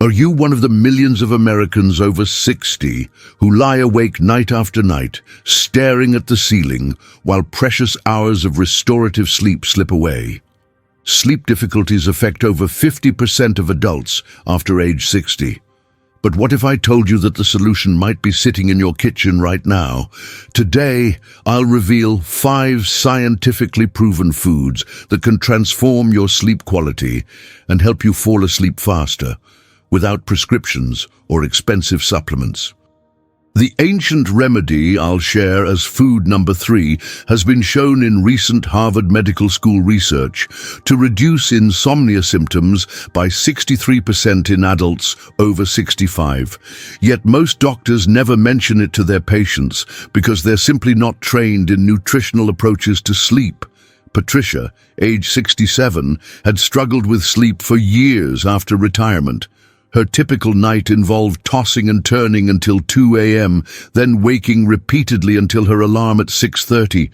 Are you one of the millions of Americans over 60 who lie awake night after night, staring at the ceiling while precious hours of restorative sleep slip away? Sleep difficulties affect over 50% of adults after age 60. But what if I told you that the solution might be sitting in your kitchen right now? Today, I'll reveal 5 scientifically proven foods that can transform your sleep quality and help you fall asleep faster, without prescriptions or expensive supplements. The ancient remedy I'll share as food number 3 has been shown in recent Harvard Medical School research to reduce insomnia symptoms by 63% in adults over 65. Yet most doctors never mention it to their patients because they're simply not trained in nutritional approaches to sleep. Patricia, age 67, had struggled with sleep for years after retirement. Her typical night involved tossing and turning until 2 a.m., then waking repeatedly until her alarm at 6:30.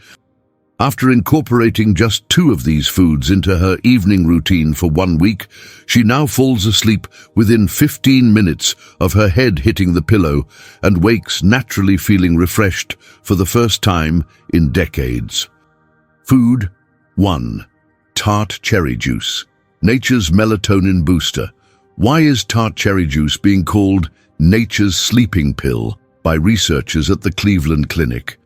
After incorporating just 2 of these foods into her evening routine for 1 week, she now falls asleep within 15 minutes of her head hitting the pillow and wakes naturally feeling refreshed for the first time in decades. Food 1. Tart cherry juice, nature's melatonin booster. Why is tart cherry juice being called nature's sleeping pill by researchers at the Cleveland Clinic?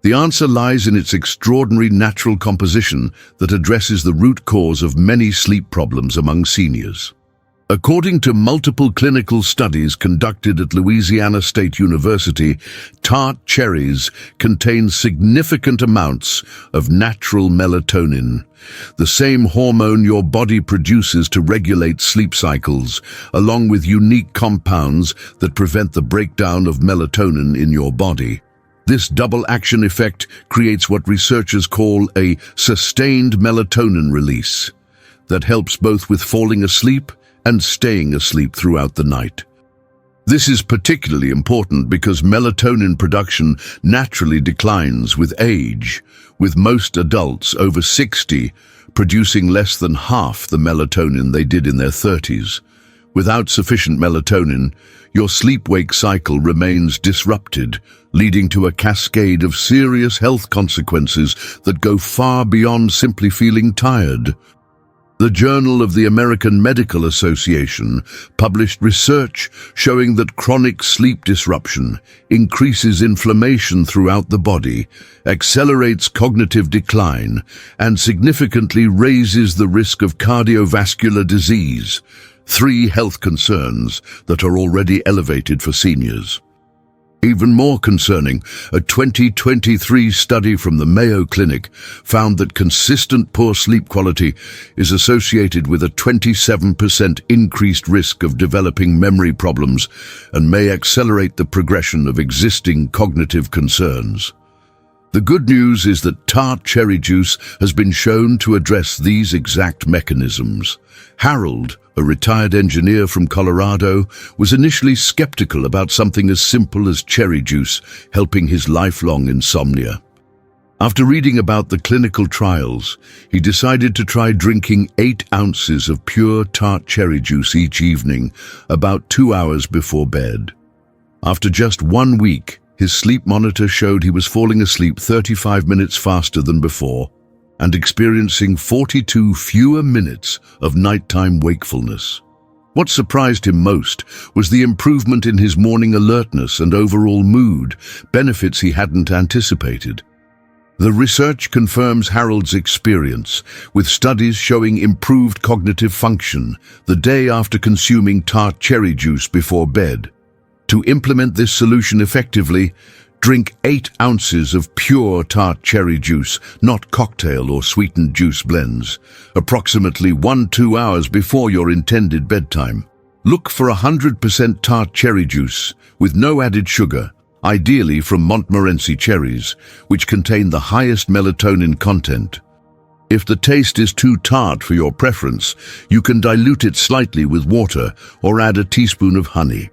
The answer lies in its extraordinary natural composition that addresses the root cause of many sleep problems among seniors. According to multiple clinical studies conducted at Louisiana State University, tart cherries contain significant amounts of natural melatonin, the same hormone your body produces to regulate sleep cycles, along with unique compounds that prevent the breakdown of melatonin in your body. This double action effect creates what researchers call a sustained melatonin release that helps both with falling asleep and staying asleep throughout the night. This is particularly important because melatonin production naturally declines with age, with most adults over 60 producing less than half the melatonin they did in their 30s. Without sufficient melatonin, your sleep-wake cycle remains disrupted, leading to a cascade of serious health consequences that go far beyond simply feeling tired. The Journal of the American Medical Association published research showing that chronic sleep disruption increases inflammation throughout the body, accelerates cognitive decline, and significantly raises the risk of cardiovascular disease, 3 health concerns that are already elevated for seniors. Even more concerning, a 2023 study from the Mayo Clinic found that consistent poor sleep quality is associated with a 27% increased risk of developing memory problems and may accelerate the progression of existing cognitive concerns. The good news is that tart cherry juice has been shown to address these exact mechanisms. Harold, a retired engineer from Colorado, was initially skeptical about something as simple as cherry juice helping his lifelong insomnia. After reading about the clinical trials, he decided to try drinking 8 ounces of pure tart cherry juice each evening, about 2 hours before bed. After just 1 week, his sleep monitor showed he was falling asleep 35 minutes faster than before and experiencing 42 fewer minutes of nighttime wakefulness. What surprised him most was the improvement in his morning alertness and overall mood, benefits he hadn't anticipated. The research confirms Harold's experience, with studies showing improved cognitive function the day after consuming tart cherry juice before bed. To implement this solution effectively, drink 8 ounces of pure tart cherry juice, not cocktail or sweetened juice blends, approximately 1-2 hours before your intended bedtime. Look for 100% tart cherry juice with no added sugar, ideally from Montmorency cherries, which contain the highest melatonin content. If the taste is too tart for your preference, you can dilute it slightly with water or add a teaspoon of honey.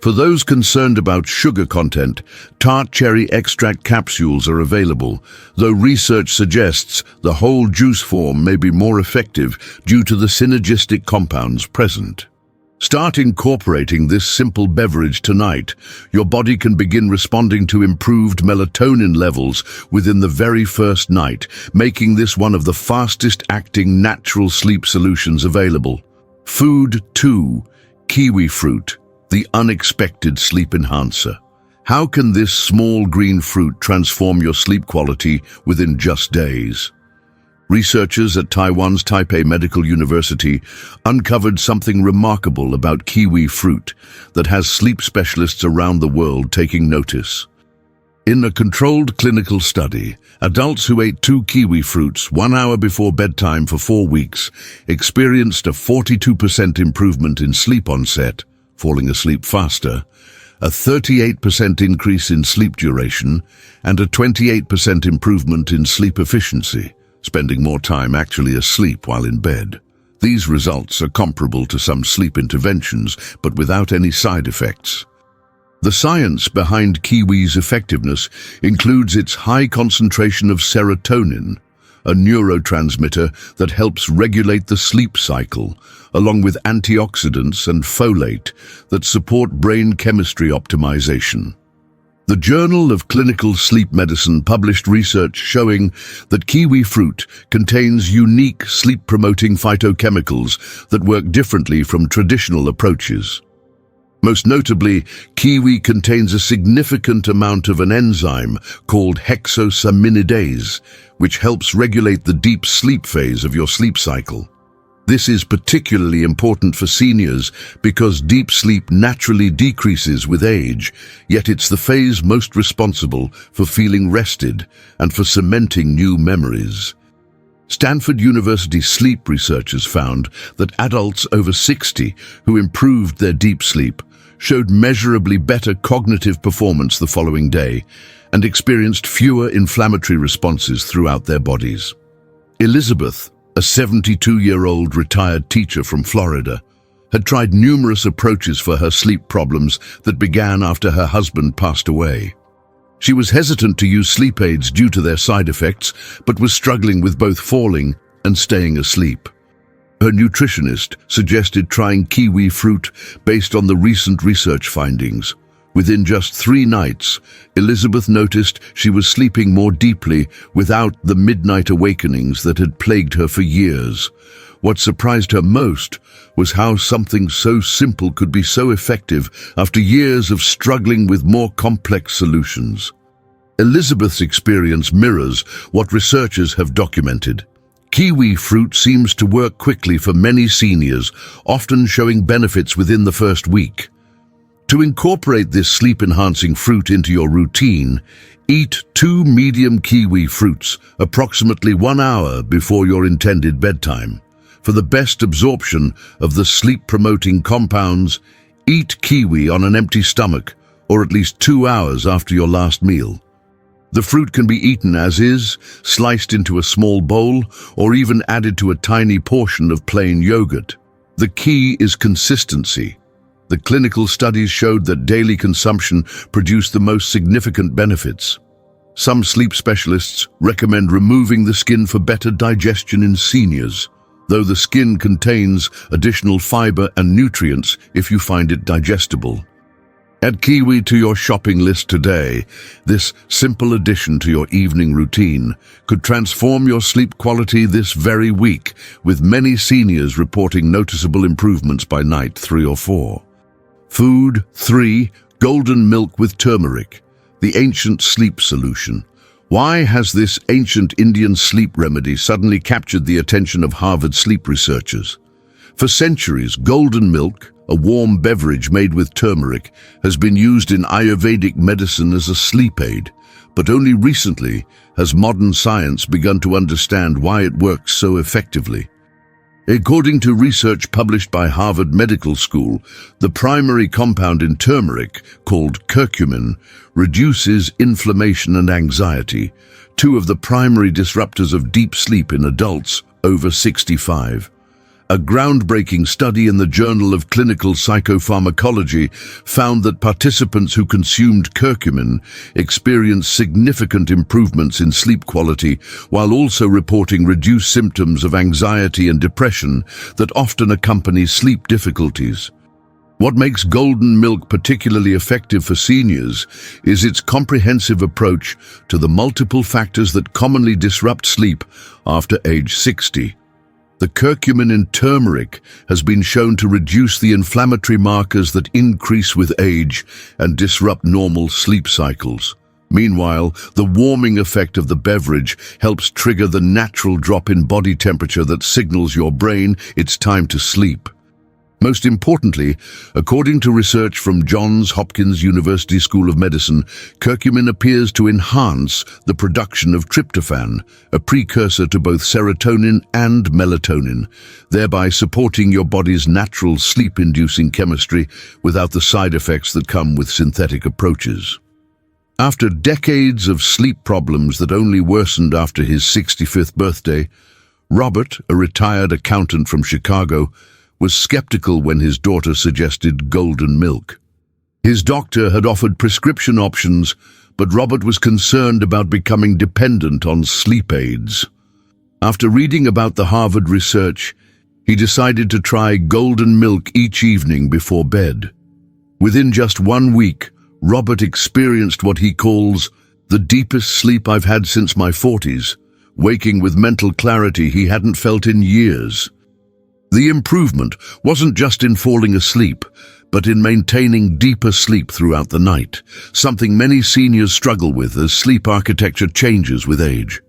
For those concerned about sugar content, tart cherry extract capsules are available, though research suggests the whole juice form may be more effective due to the synergistic compounds present. Start incorporating this simple beverage tonight. Your body can begin responding to improved melatonin levels within the very first night, making this one of the fastest-acting natural sleep solutions available. Food 2. Kiwi fruit, the unexpected sleep enhancer. How can this small green fruit transform your sleep quality within just days? Researchers at Taiwan's Taipei Medical University uncovered something remarkable about kiwi fruit that has sleep specialists around the world taking notice. In a controlled clinical study, adults who ate 2 kiwi fruits 1 hour before bedtime for 4 weeks experienced a 42% improvement in sleep onset, falling asleep faster, a 38% increase in sleep duration, and a 28% improvement in sleep efficiency, spending more time actually asleep while in bed. These results are comparable to some sleep interventions, but without any side effects. The science behind kiwi's effectiveness includes its high concentration of serotonin, a neurotransmitter that helps regulate the sleep cycle, along with antioxidants and folate that support brain chemistry optimization. The Journal of Clinical Sleep Medicine published research showing that kiwi fruit contains unique sleep-promoting phytochemicals that work differently from traditional approaches. Most notably, kiwi contains a significant amount of an enzyme called hexosaminidase, which helps regulate the deep sleep phase of your sleep cycle. This is particularly important for seniors because deep sleep naturally decreases with age, yet it's the phase most responsible for feeling rested and for cementing new memories. Stanford University sleep researchers found that adults over 60 who improved their deep sleep showed measurably better cognitive performance the following day and experienced fewer inflammatory responses throughout their bodies. Elizabeth, a 72-year-old retired teacher from Florida, had tried numerous approaches for her sleep problems that began after her husband passed away. She was hesitant to use sleep aids due to their side effects, but was struggling with both falling and staying asleep. Her nutritionist suggested trying kiwi fruit based on the recent research findings. Within just 3 nights, Elizabeth noticed she was sleeping more deeply without the midnight awakenings that had plagued her for years. What surprised her most was how something so simple could be so effective after years of struggling with more complex solutions. Elizabeth's experience mirrors what researchers have documented. Kiwi fruit seems to work quickly for many seniors, often showing benefits within the first week. To incorporate this sleep-enhancing fruit into your routine, eat 2 medium kiwi fruits approximately 1 hour before your intended bedtime. For the best absorption of the sleep-promoting compounds, eat kiwi on an empty stomach or at least 2 hours after your last meal. The fruit can be eaten as is, sliced into a small bowl, or even added to a tiny portion of plain yogurt. The key is consistency. The clinical studies showed that daily consumption produced the most significant benefits. Some sleep specialists recommend removing the skin for better digestion in seniors, though the skin contains additional fiber and nutrients if you find it digestible. Add kiwi to your shopping list today. This simple addition to your evening routine could transform your sleep quality this very week, with many seniors reporting noticeable improvements by night 3 or 4. Food 3. Golden milk with turmeric, the ancient sleep solution. Why has this ancient Indian sleep remedy suddenly captured the attention of Harvard sleep researchers? For centuries, golden milk, a warm beverage made with turmeric, has been used in Ayurvedic medicine as a sleep aid, but only recently has modern science begun to understand why it works so effectively. According to research published by Harvard Medical School, the primary compound in turmeric, called curcumin, reduces inflammation and anxiety, 2 of the primary disruptors of deep sleep in adults over 65. A groundbreaking study in the Journal of Clinical Psychopharmacology found that participants who consumed curcumin experienced significant improvements in sleep quality while also reporting reduced symptoms of anxiety and depression that often accompany sleep difficulties. What makes golden milk particularly effective for seniors is its comprehensive approach to the multiple factors that commonly disrupt sleep after age 60. The curcumin in turmeric has been shown to reduce the inflammatory markers that increase with age and disrupt normal sleep cycles. Meanwhile, the warming effect of the beverage helps trigger the natural drop in body temperature that signals your brain it's time to sleep. Most importantly, according to research from Johns Hopkins University School of Medicine, curcumin appears to enhance the production of tryptophan, a precursor to both serotonin and melatonin, thereby supporting your body's natural sleep-inducing chemistry without the side effects that come with synthetic approaches. After decades of sleep problems that only worsened after his 65th birthday, Robert, a retired accountant from Chicago, was skeptical when his daughter suggested golden milk. His doctor had offered prescription options, but Robert was concerned about becoming dependent on sleep aids. After reading about the Harvard research, he decided to try golden milk each evening before bed. Within just 1 week, Robert experienced what he calls the deepest sleep I've had since my 40s, waking with mental clarity he hadn't felt in years. The improvement wasn't just in falling asleep, but in maintaining deeper sleep throughout the night, something many seniors struggle with as sleep architecture changes with age.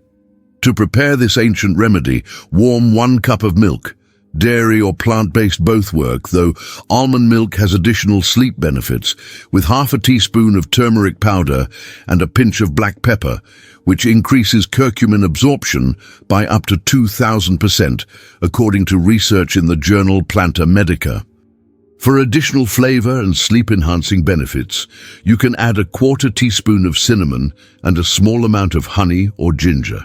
To prepare this ancient remedy, warm 1 cup of milk. Dairy or plant-based both work, though almond milk has additional sleep benefits, with half a teaspoon of turmeric powder and a pinch of black pepper, which increases curcumin absorption by up to 2,000%, according to research in the journal Planta Medica. For additional flavor and sleep-enhancing benefits, you can add a 1/4 teaspoon of cinnamon and a small amount of honey or ginger.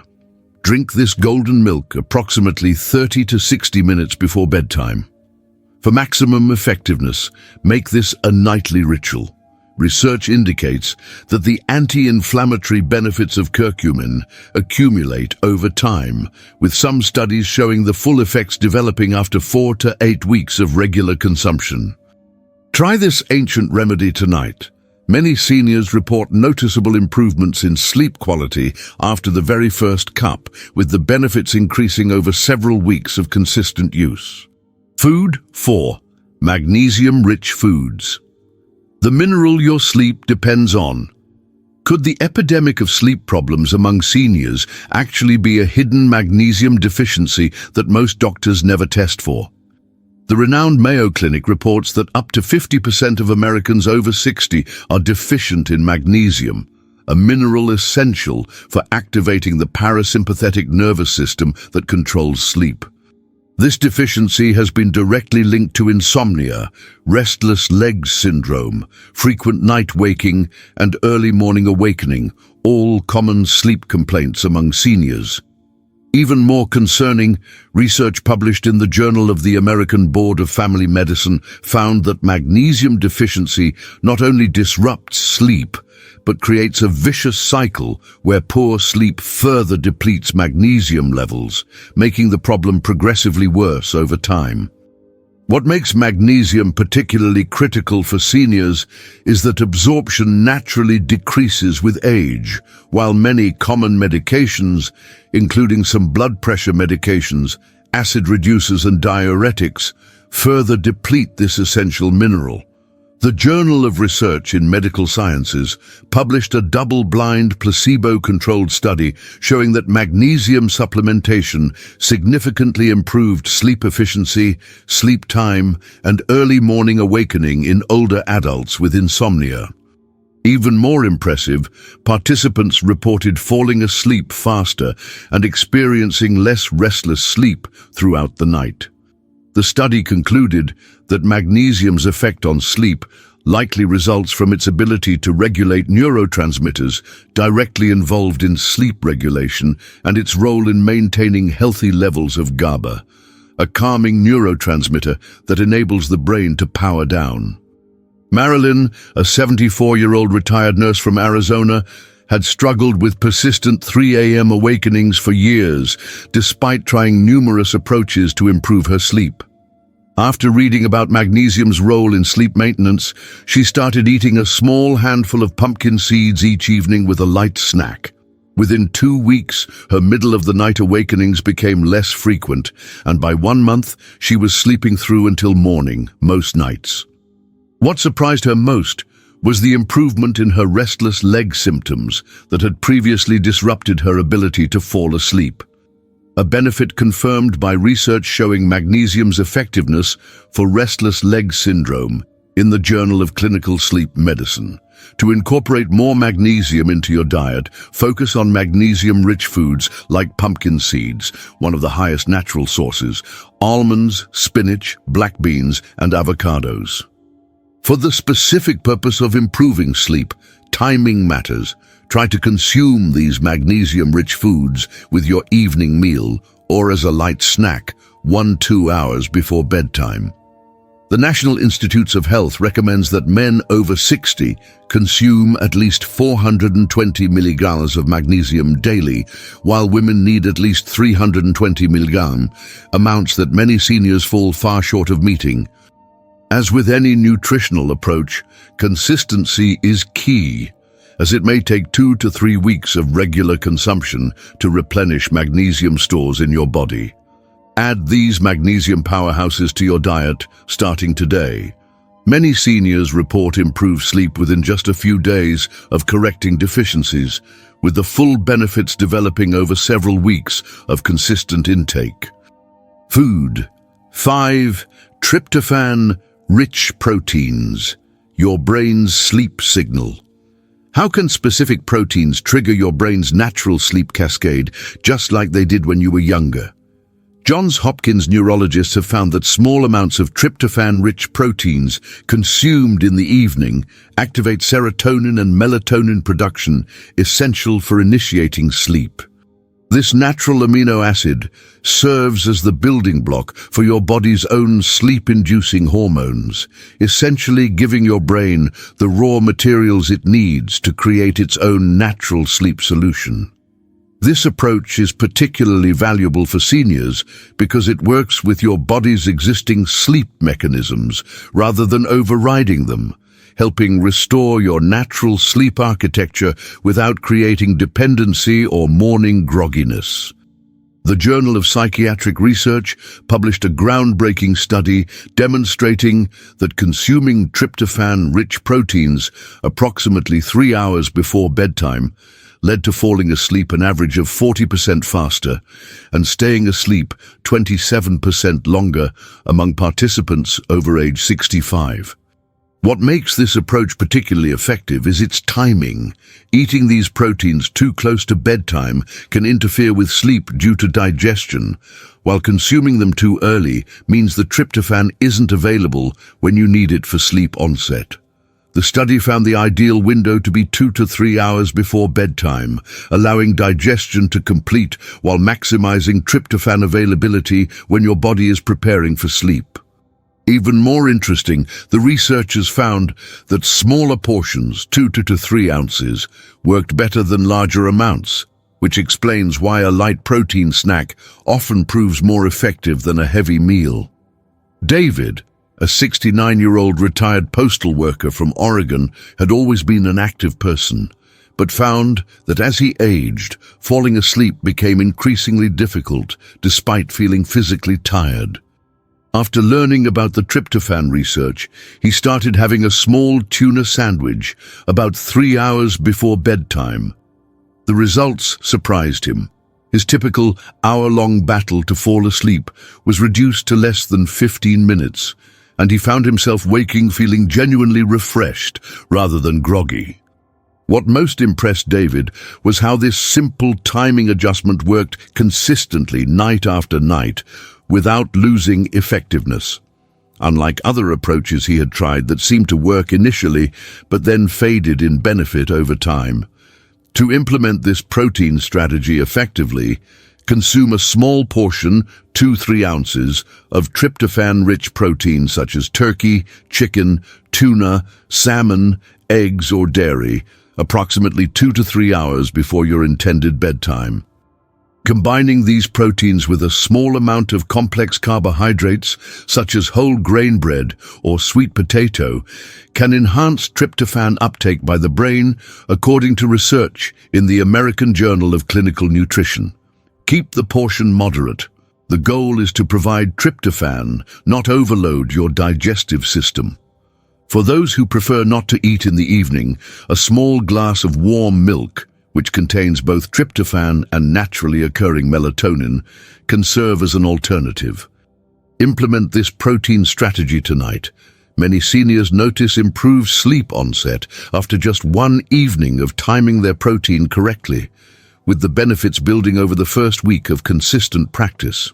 Drink this golden milk approximately 30 to 60 minutes before bedtime. For maximum effectiveness, make this a nightly ritual. Research indicates that the anti-inflammatory benefits of curcumin accumulate over time, with some studies showing the full effects developing after 4 to 8 weeks of regular consumption. Try this ancient remedy tonight. Many seniors report noticeable improvements in sleep quality after the very first cup, with the benefits increasing over several weeks of consistent use. Food 4. Magnesium-rich foods. The mineral your sleep depends on. Could the epidemic of sleep problems among seniors actually be a hidden magnesium deficiency that most doctors never test for? The renowned Mayo Clinic reports that up to 50% of Americans over 60 are deficient in magnesium, a mineral essential for activating the parasympathetic nervous system that controls sleep. This deficiency has been directly linked to insomnia, restless legs syndrome, frequent night waking, and early morning awakening, all common sleep complaints among seniors. Even more concerning, research published in the Journal of the American Board of Family Medicine found that magnesium deficiency not only disrupts sleep, but creates a vicious cycle where poor sleep further depletes magnesium levels, making the problem progressively worse over time. What makes magnesium particularly critical for seniors is that absorption naturally decreases with age, while many common medications, including some blood pressure medications, acid reducers and diuretics, further deplete this essential mineral. The Journal of Research in Medical Sciences published a double-blind, placebo-controlled study showing that magnesium supplementation significantly improved sleep efficiency, sleep time, and early morning awakening in older adults with insomnia. Even more impressive, participants reported falling asleep faster and experiencing less restless sleep throughout the night. The study concluded that magnesium's effect on sleep likely results from its ability to regulate neurotransmitters directly involved in sleep regulation and its role in maintaining healthy levels of GABA, a calming neurotransmitter that enables the brain to power down. Marilyn, a 74-year-old retired nurse from Arizona, had struggled with persistent 3 a.m. awakenings for years, despite trying numerous approaches to improve her sleep. After reading about magnesium's role in sleep maintenance, she started eating a small handful of pumpkin seeds each evening with a light snack. Within 2 weeks, her middle-of-the-night awakenings became less frequent, and by 1 month, she was sleeping through until morning, most nights. What surprised her most was the improvement in her restless leg symptoms that had previously disrupted her ability to fall asleep. A benefit confirmed by research showing magnesium's effectiveness for restless leg syndrome in the Journal of Clinical Sleep Medicine. To incorporate more magnesium into your diet, focus on magnesium-rich foods like pumpkin seeds, one of the highest natural sources, almonds, spinach, black beans, and avocados. For the specific purpose of improving sleep, timing matters. Try to consume these magnesium-rich foods with your evening meal or as a light snack 1-2 hours before bedtime. The National Institutes of Health recommends that men over 60 consume at least 420 milligrams of magnesium daily, while women need at least 320 milligrams, amounts that many seniors fall far short of meeting. As with any nutritional approach, consistency is key, as it may take 2 to 3 weeks of regular consumption to replenish magnesium stores in your body. Add these magnesium powerhouses to your diet starting today. Many seniors report improved sleep within just a few days of correcting deficiencies, with the full benefits developing over several weeks of consistent intake. Food. 5. Tryptophan-rich proteins, your brain's sleep signal. How can specific proteins trigger your brain's natural sleep cascade, just like they did when you were younger? Johns Hopkins neurologists have found that small amounts of tryptophan-rich proteins consumed in the evening activate serotonin and melatonin production, essential for initiating sleep. This natural amino acid serves as the building block for your body's own sleep-inducing hormones, essentially giving your brain the raw materials it needs to create its own natural sleep solution. This approach is particularly valuable for seniors because it works with your body's existing sleep mechanisms rather than overriding them, helping restore your natural sleep architecture without creating dependency or morning grogginess. The Journal of Psychiatric Research published a groundbreaking study demonstrating that consuming tryptophan-rich proteins approximately 3 hours before bedtime led to falling asleep an average of 40% faster and staying asleep 27% longer among participants over age 65. What makes this approach particularly effective is its timing. Eating these proteins too close to bedtime can interfere with sleep due to digestion, while consuming them too early means the tryptophan isn't available when you need it for sleep onset. The study found the ideal window to be 2 to 3 hours before bedtime, allowing digestion to complete while maximizing tryptophan availability when your body is preparing for sleep. Even more interesting, the researchers found that smaller portions, 2 to 3 ounces, worked better than larger amounts, which explains why a light protein snack often proves more effective than a heavy meal. David, a 69-year-old retired postal worker from Oregon, had always been an active person, but found that as he aged, falling asleep became increasingly difficult despite feeling physically tired. After learning about the tryptophan research, he started having a small tuna sandwich about 3 hours before bedtime. The results surprised him. His typical hour-long battle to fall asleep was reduced to less than 15 minutes, and he found himself waking feeling genuinely refreshed rather than groggy. What most impressed David was how this simple timing adjustment worked consistently night after night without losing effectiveness. Unlike other approaches he had tried that seemed to work initially but then faded in benefit over time. To implement this protein strategy effectively, consume a small portion, 2-3 ounces, of tryptophan-rich proteins such as turkey, chicken, tuna, salmon, eggs, or dairy, approximately 2 to 3 hours before your intended bedtime. Combining these proteins with a small amount of complex carbohydrates, such as whole grain bread or sweet potato, can enhance tryptophan uptake by the brain, according to research in the American Journal of Clinical Nutrition. Keep the portion moderate. The goal is to provide tryptophan, not overload your digestive system. For those who prefer not to eat in the evening, a small glass of warm milk, which contains both tryptophan and naturally occurring melatonin, can serve as an alternative. Implement this protein strategy tonight. Many seniors notice improved sleep onset after just one evening of timing their protein correctly, with the benefits building over the first week of consistent practice.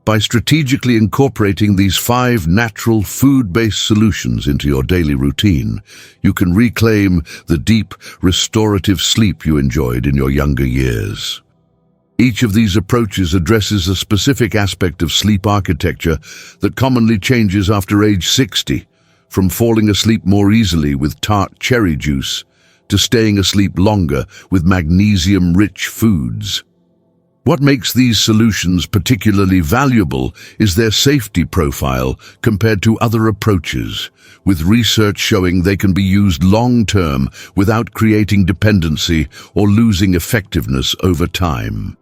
By strategically incorporating these 5 natural food-based solutions into your daily routine, you can reclaim the deep, restorative sleep you enjoyed in your younger years. Each of these approaches addresses a specific aspect of sleep architecture that commonly changes after age 60, from falling asleep more easily with tart cherry juice to staying asleep longer with magnesium-rich foods. What makes these solutions particularly valuable is their safety profile compared to other approaches, with research showing they can be used long-term without creating dependency or losing effectiveness over time.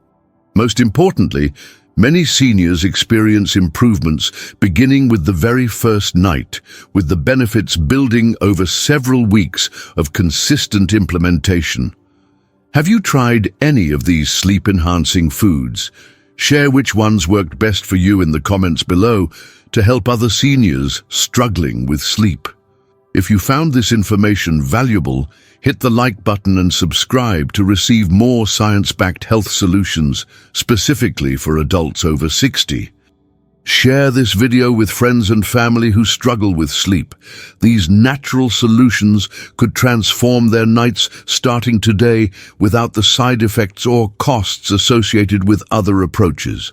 Most importantly, many seniors experience improvements beginning with the very first night, with the benefits building over several weeks of consistent implementation. Have you tried any of these sleep-enhancing foods? Share which ones worked best for you in the comments below to help other seniors struggling with sleep. If you found this information valuable, hit the like button and subscribe to receive more science-backed health solutions specifically for adults over 60. Share this video with friends and family who struggle with sleep. These natural solutions could transform their nights starting today without the side effects or costs associated with other approaches.